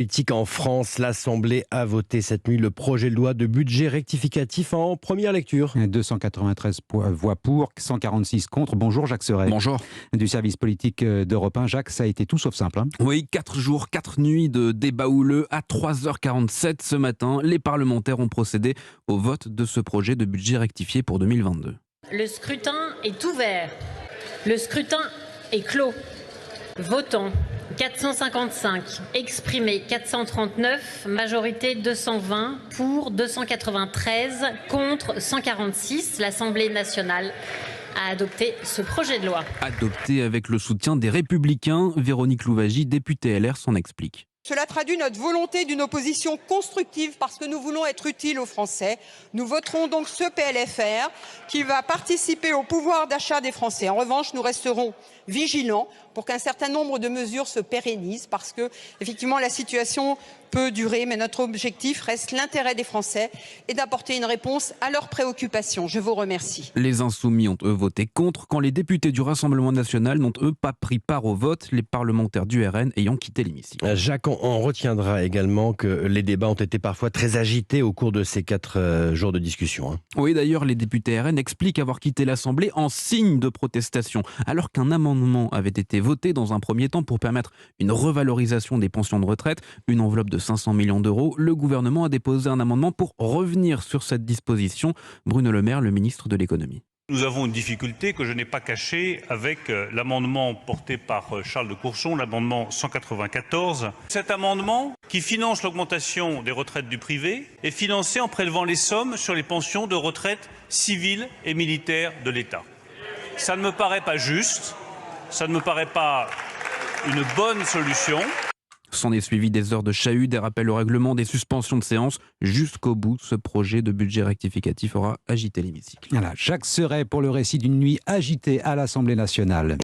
Politique en France, l'Assemblée a voté cette nuit le projet de loi de budget rectificatif en première lecture. 293 voix pour, 146 contre. Bonjour Jacques Serret. Bonjour. Du service politique d'Europe 1. Jacques, ça a été tout sauf simple. Oui, 4 jours, 4 nuits de débat houleux. À 3h47 ce matin, les parlementaires ont procédé au vote de ce projet de budget rectifié pour 2022. Le scrutin est ouvert. Le scrutin est clos. Votants 455, exprimés 439, majorité 220, pour 293, contre 146. L'Assemblée nationale a adopté ce projet de loi. Adopté avec le soutien des Républicains, Véronique Louwagie, députée LR, s'en explique. Cela traduit notre volonté d'une opposition constructive parce que nous voulons être utiles aux Français. Nous voterons donc ce PLFR qui va participer au pouvoir d'achat des Français. En revanche, nous resterons vigilants pour qu'un certain nombre de mesures se pérennisent parce que, effectivement, la situation peut durer, mais notre objectif reste l'intérêt des Français et d'apporter une réponse à leurs préoccupations. Je vous remercie. Les Insoumis ont eux voté contre quand les députés du Rassemblement national n'ont eux pas pris part au vote, les parlementaires du RN ayant quitté l'hémicycle. Jacques, on retiendra également que les débats ont été parfois très agités au cours de ces 4 jours de discussion. Oui, d'ailleurs, les députés RN expliquent avoir quitté l'Assemblée en signe de protestation, alors qu'un amendement avait été voté dans un premier temps pour permettre une revalorisation des pensions de retraite, une enveloppe de 500 millions d'euros. Le gouvernement a déposé un amendement pour revenir sur cette disposition. Bruno Le Maire, le ministre de l'économie. Nous avons une difficulté que je n'ai pas cachée avec l'amendement porté par Charles de Courson, l'amendement 194. Cet amendement, qui finance l'augmentation des retraites du privé, est financé en prélevant les sommes sur les pensions de retraite civiles et militaires de l'État. Ça ne me paraît pas juste, ça ne me paraît pas une bonne solution. S'en est suivi des heures de chahut, des rappels au règlement, des suspensions de séance. Jusqu'au bout, ce projet de budget rectificatif aura agité l'hémicycle. Voilà, Jacques Serret pour le récit d'une nuit agitée à l'Assemblée nationale.